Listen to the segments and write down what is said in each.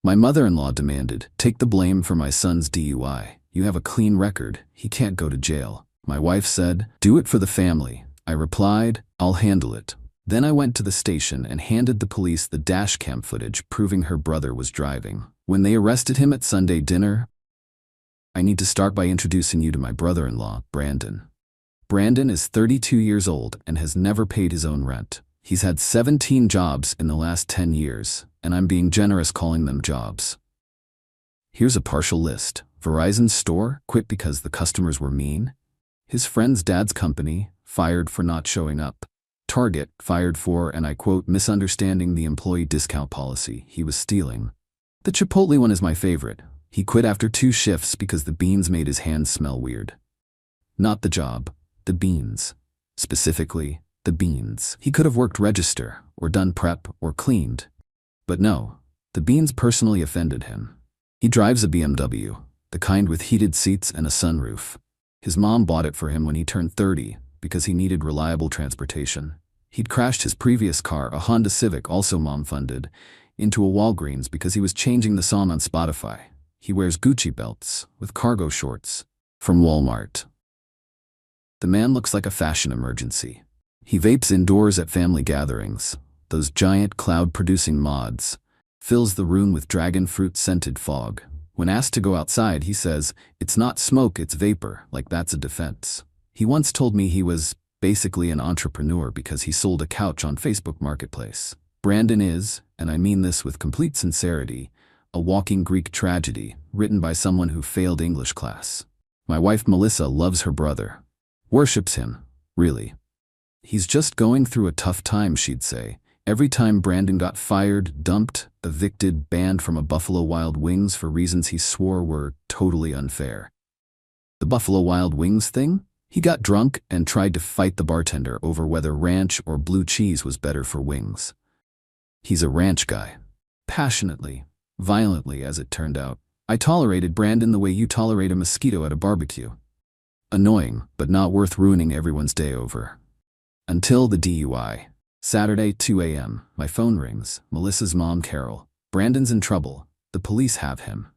My mother-in-law demanded, "Take the blame for my son's DUI. You have a clean record. He can't go to jail." My wife said, "Do it for the family." I replied, "I'll handle it." Then I went to the station and handed the police the dashcam footage proving her brother was driving. When they arrested him at Sunday dinner, I need to start by introducing you to my brother-in-law, Brandon. Brandon is 32 years old and has never paid his own rent. He's had 17 jobs in the last 10 years, and I'm being generous calling them jobs. Here's a partial list. Verizon's store, quit because the customers were mean. His friend's dad's company, fired for not showing up. Target, fired for, and I quote, misunderstanding the employee discount policy. He was stealing. The Chipotle one is my favorite. He quit after 2 shifts because the beans made his hands smell weird. Not the job, the beans. Specifically, the beans. He could have worked register, or done prep, or cleaned. But no, the beans personally offended him. He drives a BMW, the kind with heated seats and a sunroof. His mom bought it for him when he turned 30 because he needed reliable transportation. He'd crashed his previous car, a Honda Civic, also mom-funded, into a Walgreens because he was changing the song on Spotify. He wears Gucci belts with cargo shorts from Walmart. The man looks like a fashion emergency. He vapes indoors at family gatherings, those giant cloud-producing mods, fills the room with dragon fruit-scented fog. When asked to go outside, he says, "It's not smoke, it's vapor," like that's a defense. He once told me he was basically an entrepreneur because he sold a couch on Facebook Marketplace. Brandon is, and I mean this with complete sincerity, a walking Greek tragedy written by someone who failed English class. My wife Melissa loves her brother. Worships him, really. He's just going through a tough time, she'd say. Every time Brandon got fired, dumped, evicted, banned from a Buffalo Wild Wings for reasons he swore were totally unfair. The Buffalo Wild Wings thing? He got drunk and tried to fight the bartender over whether ranch or blue cheese was better for wings. He's a ranch guy. Passionately, violently as it turned out. I tolerated Brandon the way you tolerate a mosquito at a barbecue. Annoying, but not worth ruining everyone's day over. Until the DUI. Saturday, 2 a.m., my phone rings. Melissa's mom, Carol. Brandon's in trouble. The police have him.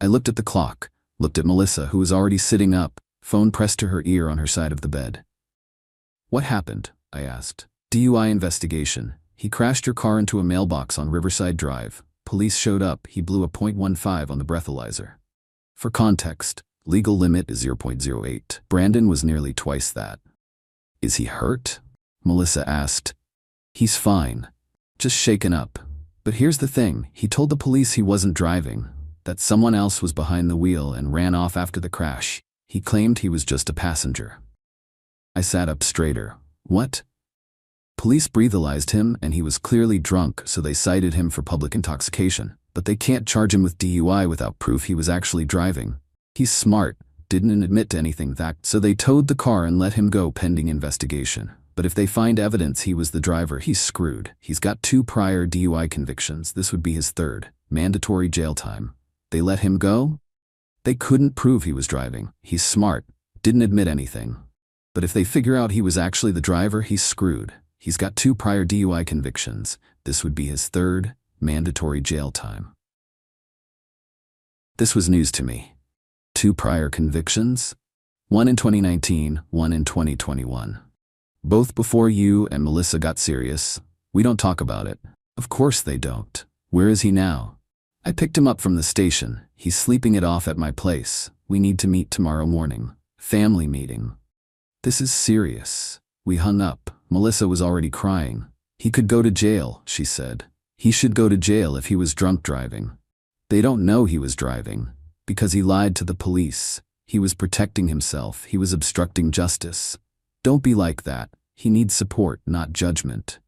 I looked at the clock, looked at Melissa, who was already sitting up, phone pressed to her ear on her side of the bed. "What happened?" I asked. "DUI investigation. He crashed your car into a mailbox on Riverside Drive. Police showed up. He blew a .15 on the breathalyzer." For context, legal limit is 0.08. Brandon was nearly twice that. "Is he hurt?" Melissa asked. "He's fine. Just shaken up. But here's the thing, he told the police he wasn't driving, that someone else was behind the wheel and ran off after the crash. He claimed he was just a passenger." I sat up straighter. "What?" "Police breathalyzed him and he was clearly drunk, so they cited him for public intoxication. But they can't charge him with DUI without proof he was actually driving. He's smart, didn't admit to anything so they towed the car and let him go pending investigation. But if they find evidence he was the driver, he's screwed. He's got 2 prior DUI convictions. This would be his 3rd. Mandatory jail time. They let him go? They couldn't prove he was driving. He's smart, didn't admit anything. But if they figure out he was actually the driver, he's screwed. He's got 2 prior DUI convictions. This would be his 3rd. Mandatory jail time." This was news to me. 2 prior convictions? One in 2019, one in 2021. Both before you and Melissa got serious. We don't talk about it. Of course they don't. Where is he now? I picked him up from the station. He's sleeping it off at my place. We need to meet tomorrow morning. Family meeting. This is serious. We hung up. Melissa was already crying. "He could go to jail," she said. "He should go to jail if he was drunk driving." They don't know he was driving because he lied to the police. He was protecting himself. He was obstructing justice. Don't be like that. He needs support, not judgment.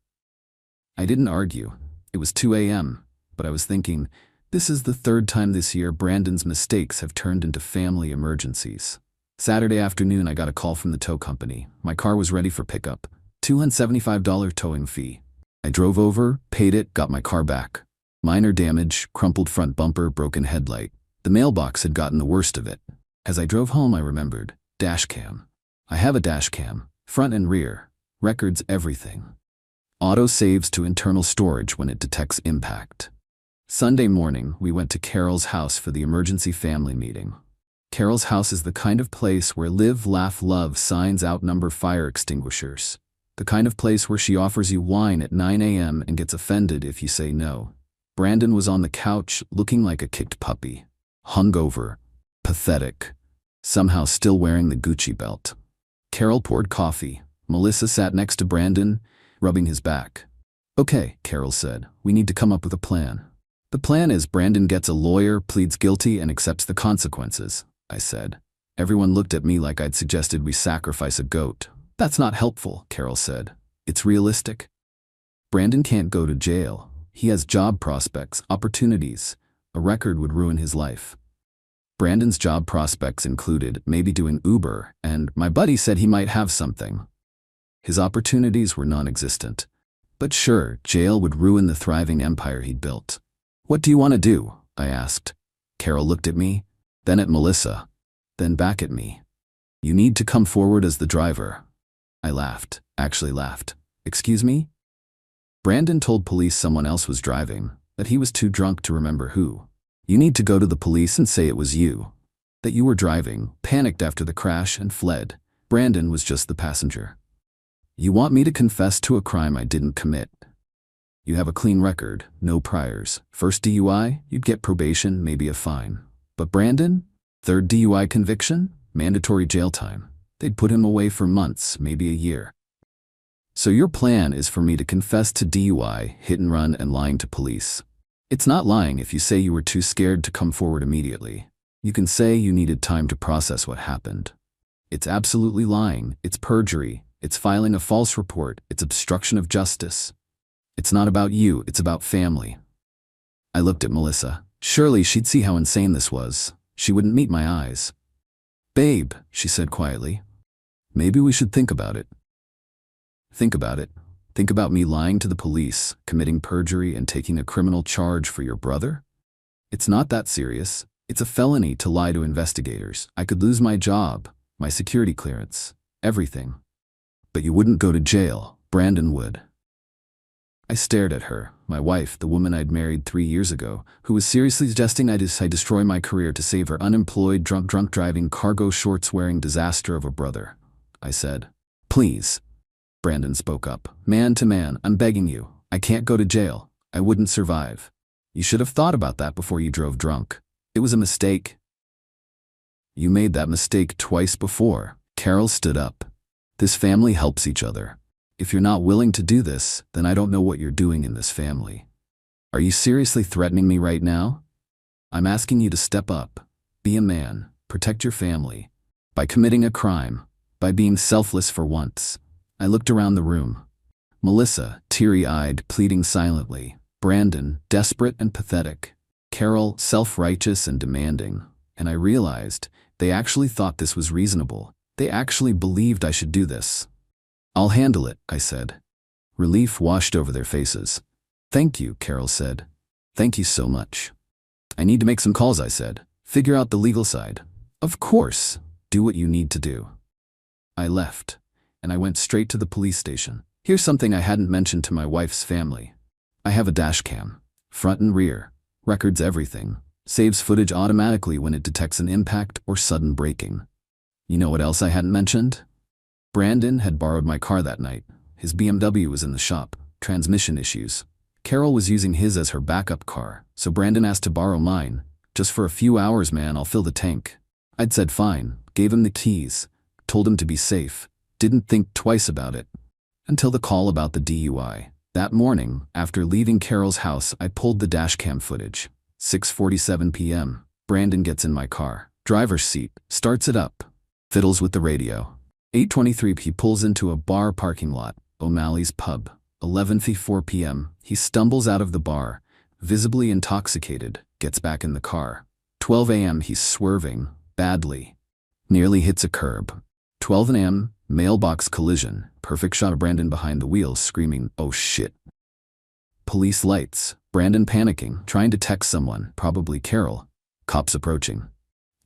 I didn't argue. It was 2 a.m., but I was thinking, this is the 3rd time this year Brandon's mistakes have turned into family emergencies. Saturday afternoon, I got a call from the tow company. My car was ready for pickup. $275 towing fee. I drove over, paid it, got my car back. Minor damage, crumpled front bumper, broken headlight. The mailbox had gotten the worst of it. As I drove home, I remembered. Dashcam. I have a dashcam, front and rear, records everything. Auto saves to internal storage when it detects impact. Sunday morning, we went to Carol's house for the emergency family meeting. Carol's house is the kind of place where live, laugh, love signs outnumber fire extinguishers. The kind of place where she offers you wine at 9 a.m. and gets offended if you say no. Brandon was on the couch, looking like a kicked puppy. Hungover. Pathetic. Somehow still wearing the Gucci belt. Carol poured coffee. Melissa sat next to Brandon, rubbing his back. "Okay," Carol said, "we need to come up with a plan." "The plan is Brandon gets a lawyer, pleads guilty, and accepts the consequences," I said. Everyone looked at me like I'd suggested we sacrifice a goat. "That's not helpful," Carol said. "It's realistic. Brandon can't go to jail. He has job prospects, opportunities. A record would ruin his life." Brandon's job prospects included maybe doing Uber, and my buddy said he might have something. His opportunities were non-existent. But sure, jail would ruin the thriving empire he'd built. "What do you want to do?" I asked. Carol looked at me, then at Melissa, then back at me. "You need to come forward as the driver." I laughed, actually laughed. "Excuse me?" Brandon told police someone else was driving, that he was too drunk to remember who. "You need to go to the police and say it was you. That you were driving, panicked after the crash, and fled. Brandon was just the passenger. You want me to confess to a crime I didn't commit. You have a clean record, no priors. First DUI, you'd get probation, maybe a fine. But Brandon? Third DUI conviction? Mandatory jail time. They'd put him away for months, maybe a year. So your plan is for me to confess to DUI, hit and run, and lying to police. It's not lying if you say you were too scared to come forward immediately. You can say you needed time to process what happened. It's absolutely lying, it's perjury, it's filing a false report, it's obstruction of justice. It's not about you, it's about family." I looked at Melissa. Surely she'd see how insane this was. She wouldn't meet my eyes. "Babe," she said quietly, "maybe we should think about it." "Think about it? Think about me lying to the police, committing perjury, and taking a criminal charge for your brother? It's not that serious. It's a felony to lie to investigators. I could lose my job, my security clearance, everything. But you wouldn't go to jail. Brandon would." I stared at her, my wife, the woman I'd married 3 years ago, who was seriously suggesting I destroy my career to save her unemployed, drunk driving, cargo shorts wearing disaster of a brother. I said, "Please." Brandon spoke up. "Man to man, I'm begging you. I can't go to jail. I wouldn't survive. You should have thought about that before you drove drunk. It was a mistake." "You made that mistake twice before." Carol stood up. "This family helps each other. If you're not willing to do this, then I don't know what you're doing in this family. Are you seriously threatening me right now? I'm asking you to step up. Be a man. Protect your family. By committing a crime. By being selfless for once." I looked around the room. Melissa, teary-eyed, pleading silently. Brandon, desperate and pathetic. Carol, self-righteous and demanding. And I realized they actually thought this was reasonable. They actually believed I should do this. "I'll handle it," I said. Relief washed over their faces. "Thank you," Carol said. "Thank you so much." "I need to make some calls," I said. "Figure out the legal side." "Of course. Do what you need to do." I left, and I went straight to the police station. Here's something I hadn't mentioned to my wife's family. I have a dash cam. Front and rear. Records everything. Saves footage automatically when it detects an impact or sudden braking. You know what else I hadn't mentioned? Brandon had borrowed my car that night. His BMW was in the shop. Transmission issues. Carol was using his as her backup car, so Brandon asked to borrow mine. "Just for a few hours, man, I'll fill the tank." I'd said fine, gave him the keys, told him to be safe, didn't think twice about it. Until the call about the DUI. That morning, after leaving Carol's house, I pulled the dashcam footage. 6:47 p.m. Brandon gets in my car. Driver's seat. Starts it up. Fiddles with the radio. 8:23 he pulls into a bar parking lot. O'Malley's Pub. 11:54 p.m. He stumbles out of the bar. Visibly intoxicated. Gets back in the car. 12 a.m. he's swerving. Badly. Nearly hits a curb. 12 a.m. Mailbox collision. Perfect shot of Brandon behind the wheel screaming, "Oh shit." Police lights. Brandon panicking, trying to text someone, probably Carol. Cops approaching.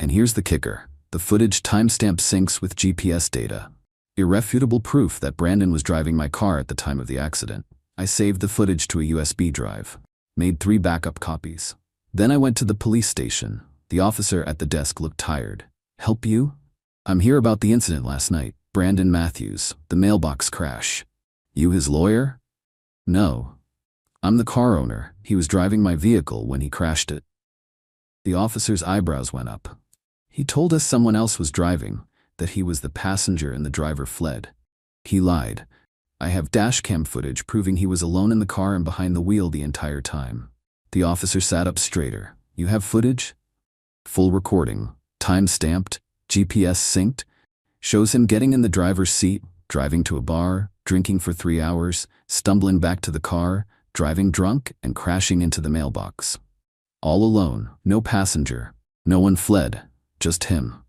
And here's the kicker. The footage timestamp syncs with GPS data. Irrefutable proof that Brandon was driving my car at the time of the accident. I saved the footage to a USB drive. Made 3 backup copies. Then I went to the police station. The officer at the desk looked tired. Help you? I'm here about the incident last night. Brandon Matthews, the mailbox crash. You his lawyer? No. I'm the car owner. He was driving my vehicle when he crashed it. The officer's eyebrows went up. He told us someone else was driving, that he was the passenger and the driver fled. He lied. I have dashcam footage proving he was alone in the car and behind the wheel the entire time. The officer sat up straighter. You have footage? Full recording. Time stamped. GPS synced. Shows him getting in the driver's seat, driving to a bar, drinking for 3 hours, stumbling back to the car, driving drunk, and crashing into the mailbox. All alone, no passenger. No one fled, just him.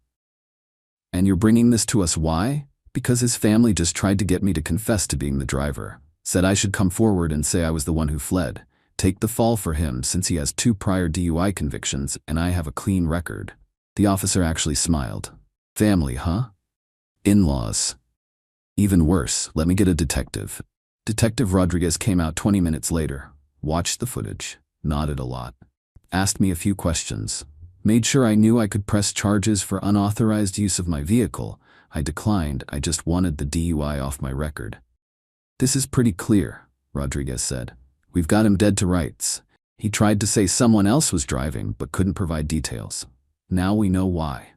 And you're bringing this to us why? Because his family just tried to get me to confess to being the driver. Said I should come forward and say I was the one who fled. Take the fall for him since he has 2 prior DUI convictions and I have a clean record. The officer actually smiled. Family, huh? In-laws. Even worse, let me get a detective. Detective Rodriguez came out 20 minutes later, watched the footage, nodded a lot, asked me a few questions, made sure I knew I could press charges for unauthorized use of my vehicle. I declined, I just wanted the DUI off my record. This is pretty clear, Rodriguez said. We've got him dead to rights. He tried to say someone else was driving but couldn't provide details. Now we know why.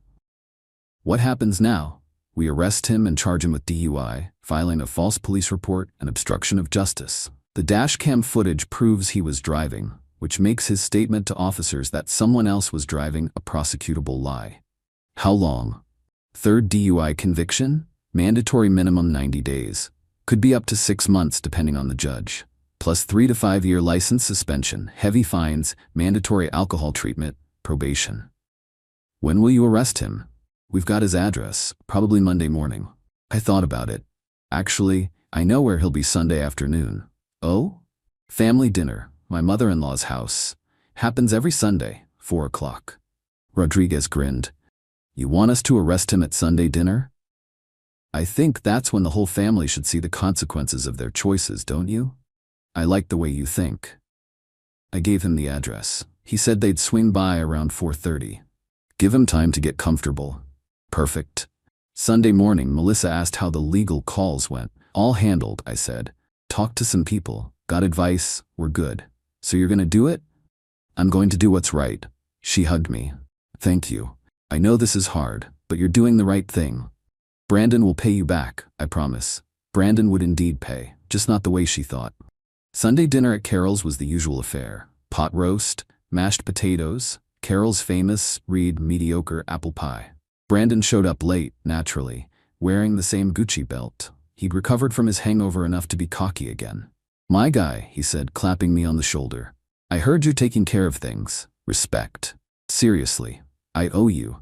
What happens now? We arrest him and charge him with DUI, filing a false police report and obstruction of justice. The dashcam footage proves he was driving, which makes his statement to officers that someone else was driving a prosecutable lie. How long? 3rd DUI conviction? Mandatory minimum 90 days. Could be up to 6 months depending on the judge. Plus 3 to 5 year license suspension, heavy fines, mandatory alcohol treatment, probation. When will you arrest him? We've got his address, probably Monday morning. I thought about it. Actually, I know where he'll be Sunday afternoon. Oh? Family dinner, my mother-in-law's house. Happens every Sunday, 4 o'clock. Rodriguez grinned. You want us to arrest him at Sunday dinner? I think that's when the whole family should see the consequences of their choices, don't you? I like the way you think. I gave him the address. He said they'd swing by around 4:30. Give him time to get comfortable. Perfect. Sunday morning, Melissa asked how the legal calls went. All handled, I said. Talked to some people, got advice, we're good. So you're gonna do it? I'm going to do what's right. She hugged me. Thank you. I know this is hard, but you're doing the right thing. Brandon will pay you back, I promise. Brandon would indeed pay, just not the way she thought. Sunday dinner at Carol's was the usual affair. Pot roast, mashed potatoes, Carol's famous, Reed mediocre apple pie. Brandon showed up late, naturally, wearing the same Gucci belt. He'd recovered from his hangover enough to be cocky again. My guy, he said, clapping me on the shoulder. I heard you're taking care of things. Respect. Seriously, I owe you.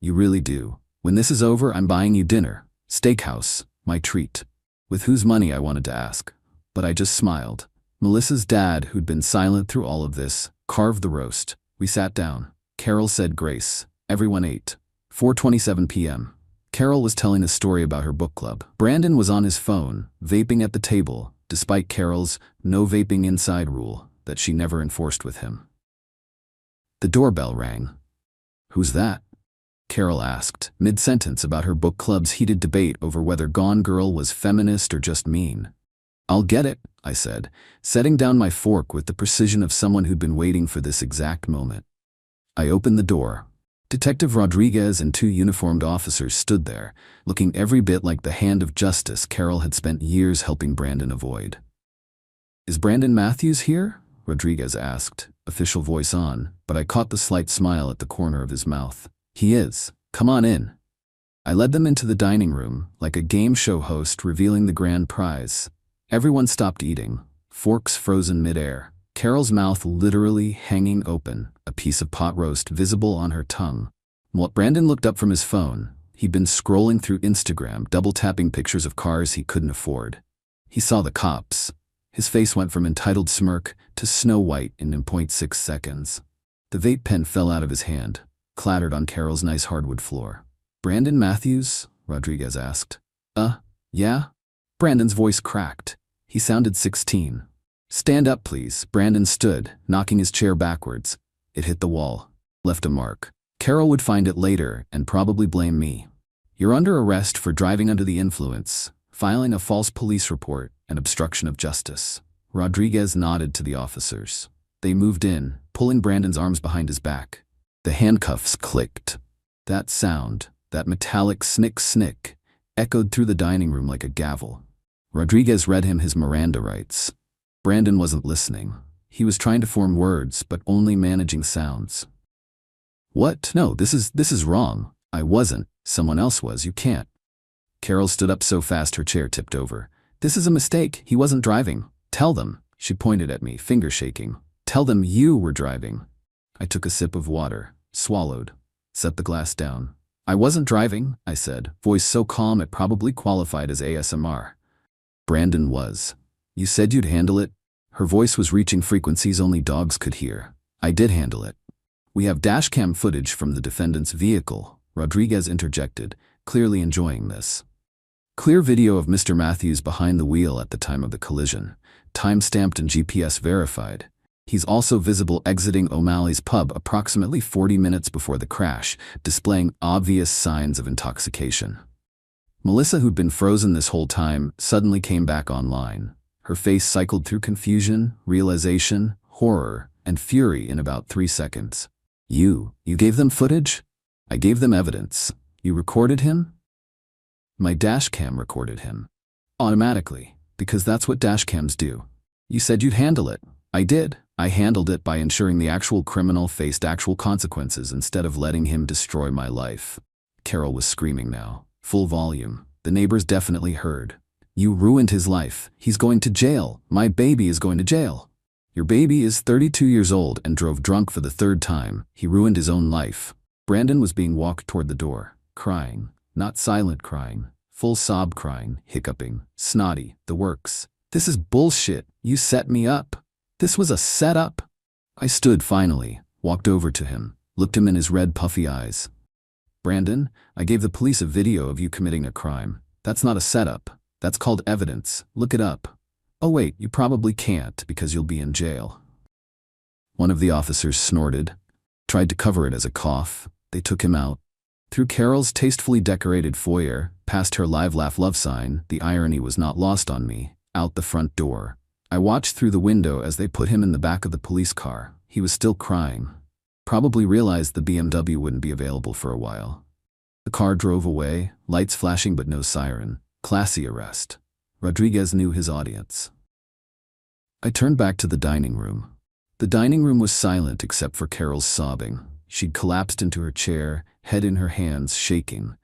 You really do. When this is over, I'm buying you dinner. Steakhouse, my treat. With whose money, I wanted to ask. But I just smiled. Melissa's dad, who'd been silent through all of this, carved the roast. We sat down. Carol said grace. Everyone ate. 4:27 p.m. Carol was telling a story about her book club. Brandon was on his phone, vaping at the table, despite Carol's no vaping inside rule that she never enforced with him. The doorbell rang. Who's that? Carol asked, mid-sentence about her book club's heated debate over whether Gone Girl was feminist or just mean. I'll get it, I said, setting down my fork with the precision of someone who'd been waiting for this exact moment. I opened the door. Detective Rodriguez and 2 uniformed officers stood there, looking every bit like the hand of justice Carol had spent years helping Brandon avoid. Is Brandon Matthews here? Rodriguez asked, official voice on, but I caught the slight smile at the corner of his mouth. He is. Come on in. I led them into the dining room, like a game show host revealing the grand prize. Everyone stopped eating, forks frozen midair, Carol's mouth literally hanging open, a piece of pot roast visible on her tongue. Brandon looked up from his phone. He'd been scrolling through Instagram, double-tapping pictures of cars he couldn't afford. He saw the cops. His face went from entitled smirk to Snow White in 0.6 seconds. The vape pen fell out of his hand, clattered on Carol's nice hardwood floor. Brandon Matthews? Rodriguez asked. Yeah? Brandon's voice cracked. He sounded 16. Stand up, please. Brandon stood, knocking his chair backwards. It hit the wall. Left a mark. Carol would find it later and probably blame me. You're under arrest for driving under the influence, filing a false police report, and obstruction of justice. Rodriguez nodded to the officers. They moved in, pulling Brandon's arms behind his back. The handcuffs clicked. That sound, that metallic snick-snick, echoed through the dining room like a gavel. Rodriguez read him his Miranda rights. Brandon wasn't listening. He was trying to form words, but only managing sounds. What? No, this is wrong. I wasn't. Someone else was. You can't. Carol stood up so fast her chair tipped over. This is a mistake. He wasn't driving. Tell them. She pointed at me, finger shaking. Tell them you were driving. I took a sip of water, swallowed, set the glass down. I wasn't driving, I said, voice so calm it probably qualified as ASMR. Brandon was. You said you'd handle it? Her voice was reaching frequencies only dogs could hear. I did handle it. We have dashcam footage from the defendant's vehicle, Rodriguez interjected, clearly enjoying this. Clear video of Mr. Matthews behind the wheel at the time of the collision, time-stamped and GPS verified. He's also visible exiting O'Malley's pub approximately 40 minutes before the crash, displaying obvious signs of intoxication. Melissa, who'd been frozen this whole time, suddenly came back online. Her face cycled through confusion, realization, horror, and fury in about 3 seconds. You gave them footage? I gave them evidence. You recorded him? My dashcam recorded him. Automatically, because that's what dashcams do. You said you'd handle it. I did. I handled it by ensuring the actual criminal faced actual consequences instead of letting him destroy my life. Carol was screaming now, full volume. The neighbors definitely heard. You ruined his life. He's going to jail. My baby is going to jail. Your baby is 32 years old and drove drunk for the 3rd time. He ruined his own life. Brandon was being walked toward the door, crying. Not silent crying, full sob crying, hiccuping, snotty, the works. This is bullshit. You set me up. This was a setup. I stood finally, walked over to him, looked him in his red puffy eyes. Brandon, I gave the police a video of you committing a crime. That's not a setup. That's called evidence. Look it up. Oh wait, you probably can't because you'll be in jail. One of the officers snorted, tried to cover it as a cough. They took him out. Through Carol's tastefully decorated foyer, past her live laugh love sign, the irony was not lost on me, out the front door. I watched through the window as they put him in the back of the police car. He was still crying. Probably realized the BMW wouldn't be available for a while. The car drove away, lights flashing but no siren. Classy arrest. Rodriguez knew his audience. I turned back to the dining room. The dining room was silent except for Carol's sobbing. She'd collapsed into her chair, head in her hands, shaking.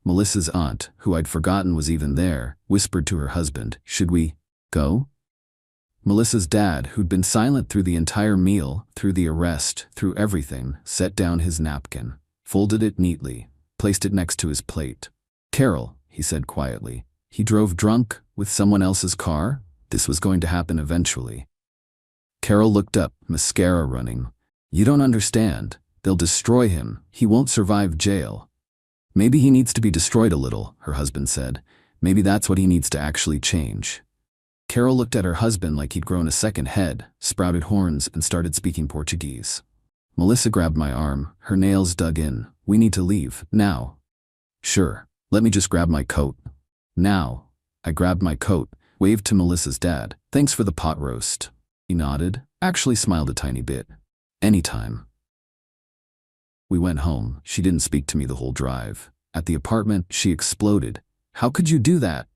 Melissa's aunt, who I'd forgotten was even there, whispered to her husband, "Should we go?" Melissa's dad, who'd been silent through the entire meal, through the arrest, through everything, set down his napkin, folded it neatly, placed it next to his plate. "Carol," he said quietly, "he drove drunk, with someone else's car? This was going to happen eventually." Carol looked up, mascara running. "You don't understand. They'll destroy him. He won't survive jail." "Maybe he needs to be destroyed a little," her husband said. "Maybe that's what he needs to actually change." Carol looked at her husband like he'd grown a second head, sprouted horns, and started speaking Portuguese. Melissa grabbed my arm, her nails dug in. "We need to leave, now." "Sure, let me just grab my coat." "Now." I grabbed my coat, waved to Melissa's dad. "Thanks for the pot roast." He nodded, actually smiled a tiny bit. "Anytime." We went home. She didn't speak to me the whole drive. At the apartment, she exploded. "How could you do that?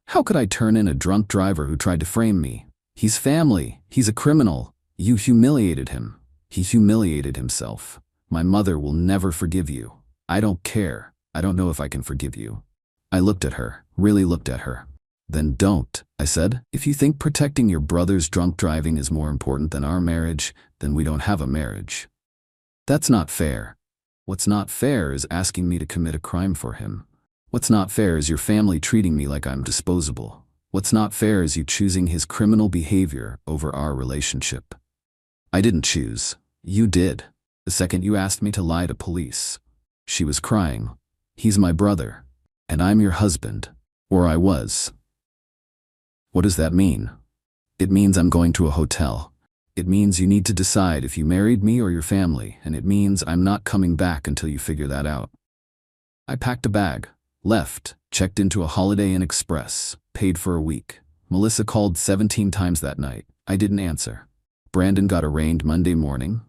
How could I turn in a drunk driver who tried to frame me? He's family. He's a criminal. You humiliated him. He humiliated himself. My mother will never forgive you. I don't care. I don't know if I can forgive you." I looked at her, really looked at her. "Then don't," I said. "If you think protecting your brother's drunk driving is more important than our marriage, then we don't have a marriage." "That's not fair." "What's not fair is asking me to commit a crime for him. What's not fair is your family treating me like I'm disposable. What's not fair is you choosing his criminal behavior over our relationship." "I didn't choose. You did. The second you asked me to lie to police." She was crying. "He's my brother. And I'm your husband. Or I was." "What does that mean?" It means I'm going to a hotel. It means you need to decide if you married me or your family, and it means I'm not coming back until you figure that out. I packed a bag, left, checked into a Holiday Inn Express, paid for a week. Melissa called 17 times that night. I didn't answer. Brandon got arraigned Monday morning.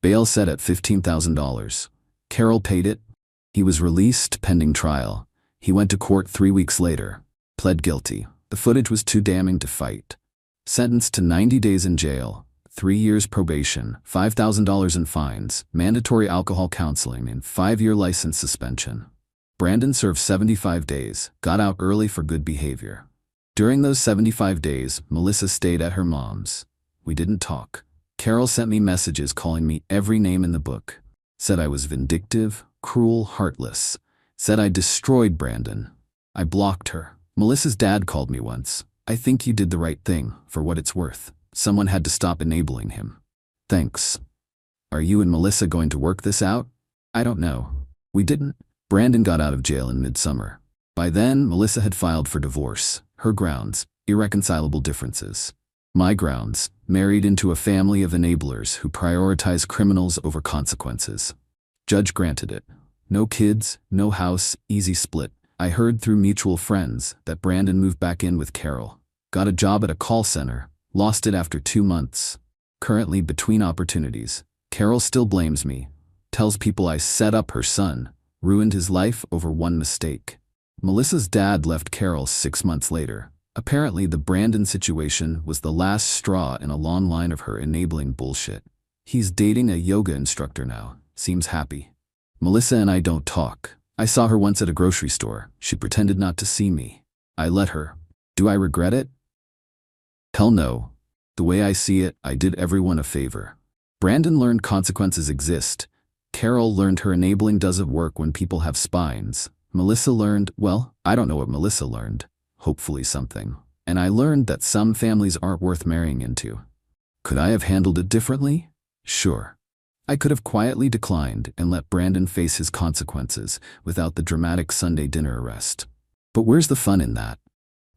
Bail set at $15,000. Carol paid it. He was released pending trial. He went to court 3 weeks later. Pled guilty. The footage was too damning to fight. Sentenced to 90 days in jail, 3 years probation, $5,000 in fines, mandatory alcohol counseling, and 5-year license suspension. Brandon served 75 days, got out early for good behavior. During those 75 days, Melissa stayed at her mom's. We didn't talk. Carol sent me messages calling me every name in the book. Said I was vindictive, cruel, heartless. Said I destroyed Brandon. I blocked her. Melissa's dad called me once. I think you did the right thing, for what it's worth. Someone had to stop enabling him. Thanks. Are you and Melissa going to work this out? I don't know. We didn't. Brandon got out of jail in midsummer. By then, Melissa had filed for divorce. Her grounds, irreconcilable differences. My grounds, married into a family of enablers who prioritize criminals over consequences. Judge granted it. No kids, no house, easy split. I heard through mutual friends that Brandon moved back in with Carol. Got a job at a call center, lost it after 2 months. Currently between opportunities. Carol still blames me. Tells people I set up her son, ruined his life over one mistake. Melissa's dad left Carol 6 months later. Apparently the Brandon situation was the last straw in a long line of her enabling bullshit. He's dating a yoga instructor now. Seems happy. Melissa and I don't talk. I saw her once at a grocery store. She pretended not to see me. I let her. Do I regret it? Hell no. The way I see it, I did everyone a favor. Brandon learned consequences exist. Carol learned her enabling doesn't work when people have spines. Melissa learned, well, I don't know what Melissa learned. Hopefully something. And I learned that some families aren't worth marrying into. Could I have handled it differently? Sure. I could have quietly declined and let Brandon face his consequences without the dramatic Sunday dinner arrest. But where's the fun in that?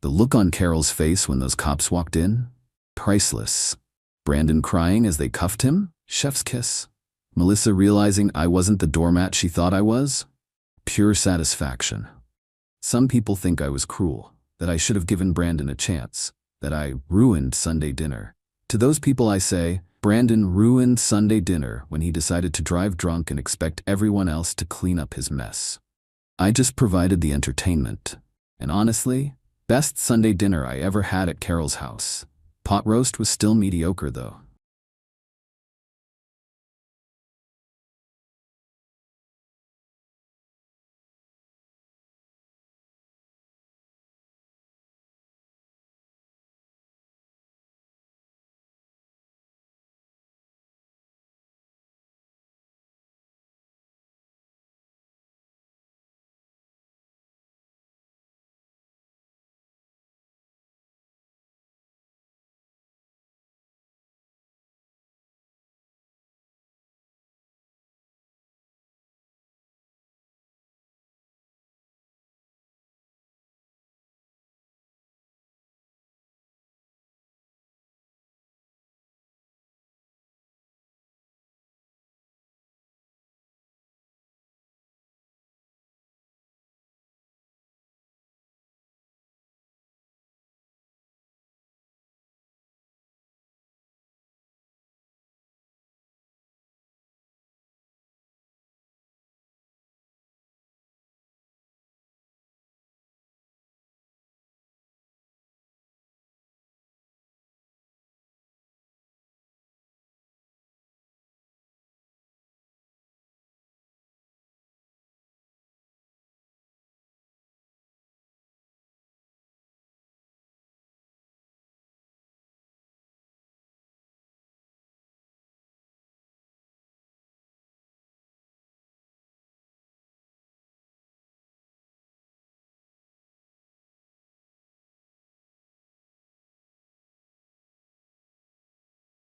The look on Carol's face when those cops walked in? Priceless. Brandon crying as they cuffed him? Chef's kiss. Melissa realizing I wasn't the doormat she thought I was? Pure satisfaction. Some people think I was cruel, that I should have given Brandon a chance, that I ruined Sunday dinner. To those people I say, Brandon ruined Sunday dinner when he decided to drive drunk and expect everyone else to clean up his mess. I just provided the entertainment. And honestly, best Sunday dinner I ever had at Carol's house. Pot roast was still mediocre though.